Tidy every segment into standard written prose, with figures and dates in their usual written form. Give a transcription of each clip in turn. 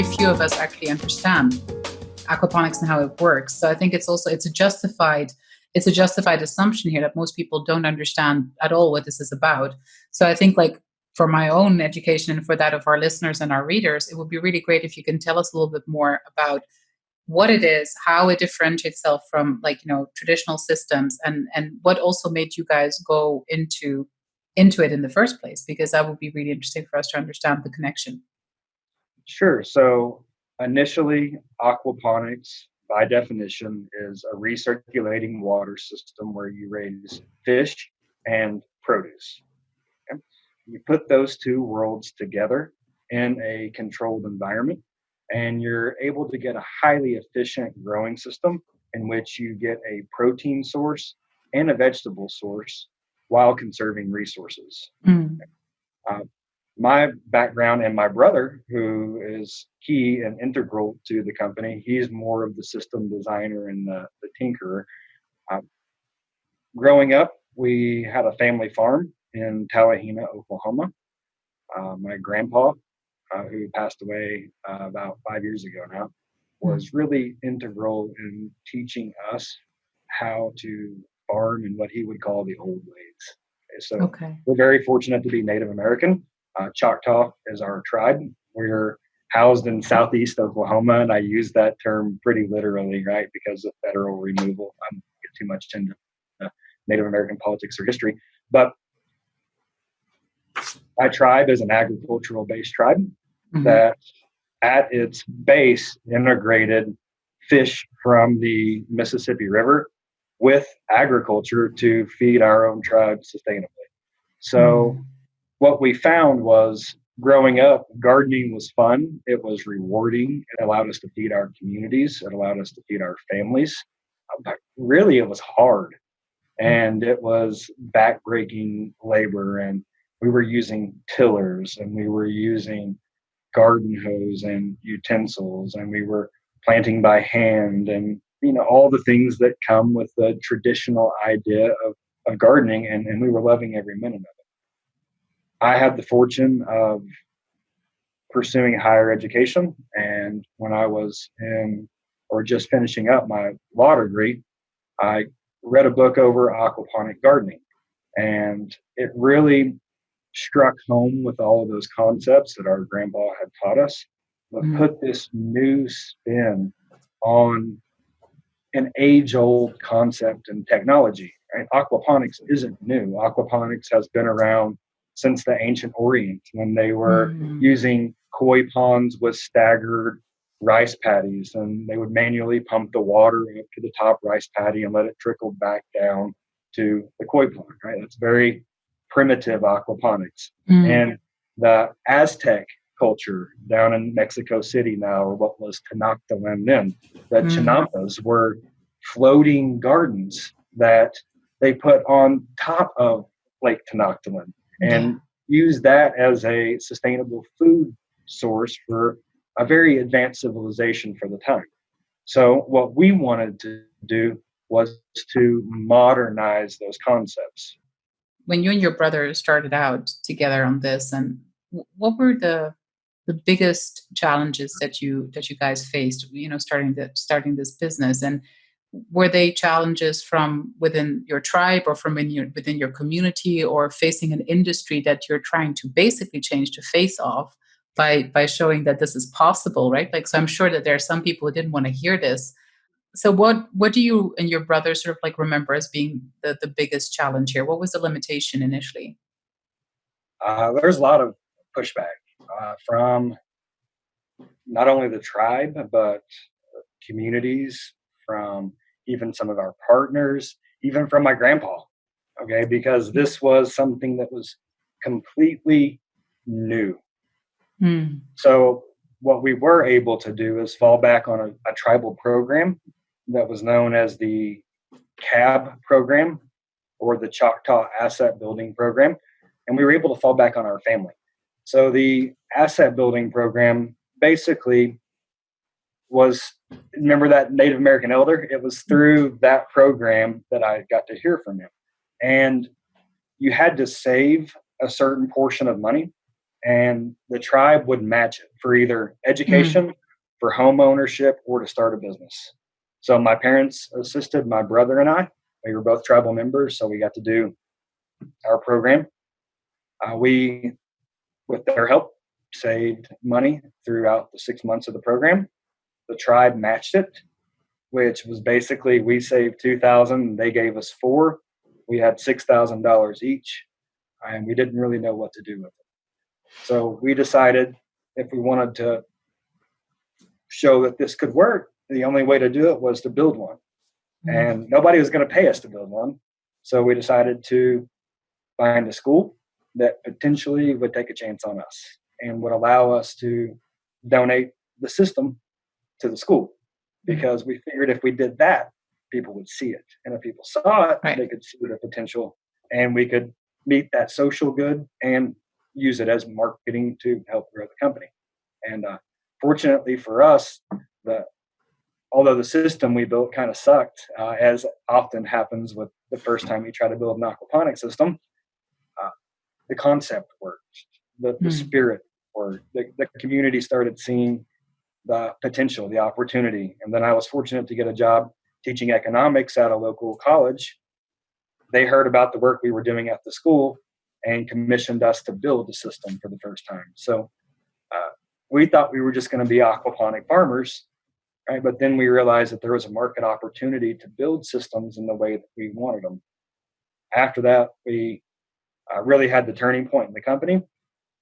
very few of us actually understand aquaponics and how it works. So I think it's a justified assumption here that most people don't understand at all what this is about. So I think, like, for my own education and for that of our listeners and our readers, it would be really great if you can tell us a little bit more about what it is, how it differentiates itself from, like, traditional systems, and what also made you guys go into it in the first place, because that would be really interesting for us to understand the connection. Sure. So initially, aquaponics, by definition, is a recirculating water system where you raise fish and produce. Okay? You put those two worlds together in a controlled environment, and you're able to get a highly efficient growing system in which you get a protein source and a vegetable source while conserving resources. Mm. Uh, my background and my brother, who is key and integral to the company, he's more of the system designer and the tinkerer. Uh, Growing up, we had a family farm in Tallahena, Oklahoma. My grandpa, who passed away about 5 years ago now, was really integral in teaching us how to farm in what he would call the old ways. So we're very fortunate to be Native American. Choctaw is our tribe. We're housed in southeast Oklahoma, and I use that term pretty literally, right, because of federal removal. I don't get too much into Native American politics or history, but my tribe is an agricultural-based tribe that, at its base, integrated fish from the Mississippi River with agriculture to feed our own tribe sustainably. So what we found was, growing up, gardening was fun. It was rewarding. It allowed us to feed our communities. It allowed us to feed our families. But really, it was hard. And it was backbreaking labor. And we were using tillers, and we were using garden hose and utensils, and we were planting by hand, and all the things that come with the traditional idea of gardening, and we were loving every minute of it. I had the fortune of pursuing higher education, and when I was just finishing up my law degree, I read a book over aquaponic gardening, and it really struck home with all of those concepts that our grandpa had taught us, but put this new spin on an age-old concept and technology. Right? Aquaponics isn't new. Aquaponics has been around since the ancient Orient, when they were using koi ponds with staggered rice paddies, and they would manually pump the water up to the top rice paddy and let it trickle back down to the koi pond. Right? That's very primitive aquaponics. And the Aztec culture down in Mexico City now, or what was Tenochtitlan then, the Chinampas were floating gardens that they put on top of Lake Tenochtitlan and used that as a sustainable food source for a very advanced civilization for the time. So what we wanted to do was to modernize those concepts. When you and your brother started out together on this, and what were the biggest challenges that you guys faced, starting this business? And were they challenges from within your tribe, or from within your community, or facing an industry that you're trying to basically change the face of by showing that this is possible, right? Like, so I'm sure that there are some people who didn't want to hear this. So what do you and your brother sort of like remember as being the biggest challenge here? What was the limitation initially? There's a lot of pushback from not only the tribe, but communities, from even some of our partners, even from my grandpa, okay? Because this was something that was completely new. So what we were able to do is fall back on a tribal program that was known as the CAB program, or the Choctaw Asset Building Program, and we were able to fall back on our family. So the asset building program basically was, remember that Native American elder? It was through that program that I got to hear from him. And you had to save a certain portion of money and the tribe would match it for either Mm. education, for home ownership, or to start a business. So my parents assisted my brother and I. We were both tribal members, so we got to do our program. We, with their help, saved money throughout the 6 months of the program. The tribe matched it, which was basically we saved 2,000, they gave us four. We had $6,000 each, and we didn't really know what to do with it. So we decided if we wanted to show that this could work, the only way to do it was to build one. Mm. And nobody was going to pay us to build one. So we decided to find a school that potentially would take a chance on us and would allow us to donate the system to the school, Mm. because we figured if we did that, people would see it. And if people saw it, Right. they could see the potential, and we could meet that social good and use it as marketing to help grow the company. And fortunately for us, although the system we built kind of sucked, as often happens with the first time you try to build an aquaponic system, uh, the concept worked, the Mm. spirit worked, the community started seeing the potential, the opportunity. And then I was fortunate to get a job teaching economics at a local college. They heard about the work we were doing at the school and commissioned us to build the system for the first time. So uh, we thought we were just going to be aquaponic farmers, right? But then we realized that there was a market opportunity to build systems in the way that we wanted them. After that, we really had the turning point in the company.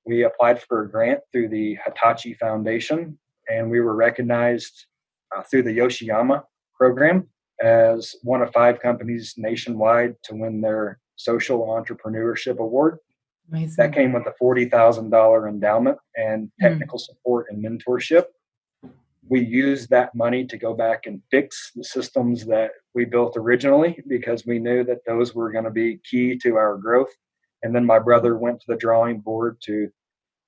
We applied for a grant through the Hitachi Foundation, and we were recognized through the Yoshiyama program as one of 5 companies nationwide to win their social entrepreneurship award. That Amazing. came with a $40,000 endowment and Mm. technical support and mentorship. We used that money to go back and fix the systems that we built originally, because we knew that those were going to be key to our growth. And then my brother went to the drawing board to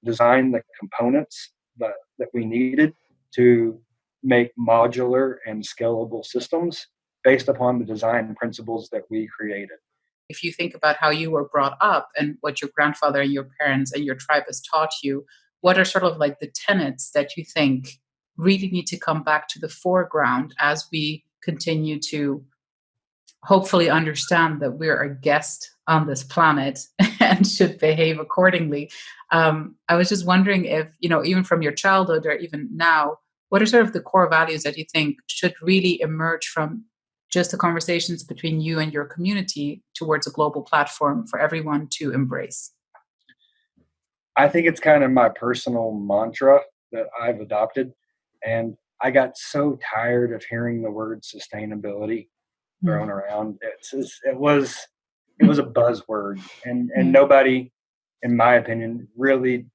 design the components that we needed to make modular and scalable systems based upon the design principles that we created. If you think about how you were brought up and what your grandfather and your parents and your tribe has taught you, what are sort of like the tenets that you think really need to come back to the foreground as we continue to hopefully understand that we're a guest on this planet and should behave accordingly? I was just wondering if, even from your childhood or even now, what are sort of the core values that you think should really emerge from just the conversations between you and your community towards a global platform for everyone to embrace? I think it's kind of my personal mantra that I've adopted. And I got so tired of hearing the word sustainability thrown Mm. around. It was a buzzword, and Mm. nobody, in my opinion, really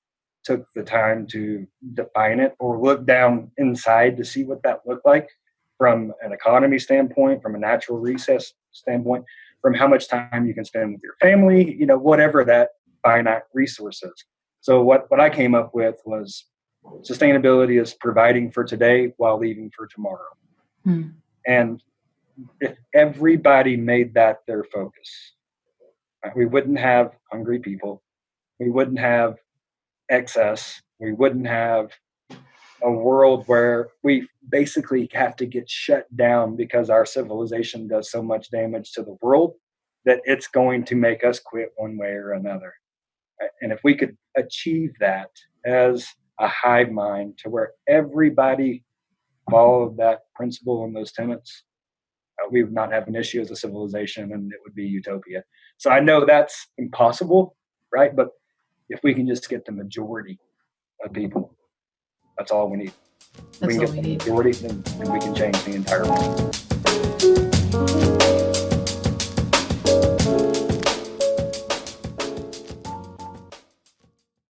took the time to define it or look down inside to see what that looked like from an economy standpoint, from a natural resource standpoint, from how much time you can spend with your family, whatever that finite resource is. So what I came up with was sustainability is providing for today while leaving for tomorrow. Mm. And if everybody made that their focus, right, we wouldn't have hungry people. We wouldn't have excess. We wouldn't have a world where we basically have to get shut down because our civilization does so much damage to the world that it's going to make us quit one way or another. Right? And if we could achieve that as a hive mind to where everybody followed that principle and those tenets, we would not have an issue as a civilization, and it would be utopia. So I know that's impossible, right? But if we can just get the majority of people, that's all we need. If we That's can all get we the need. majority, then we can change the entire world.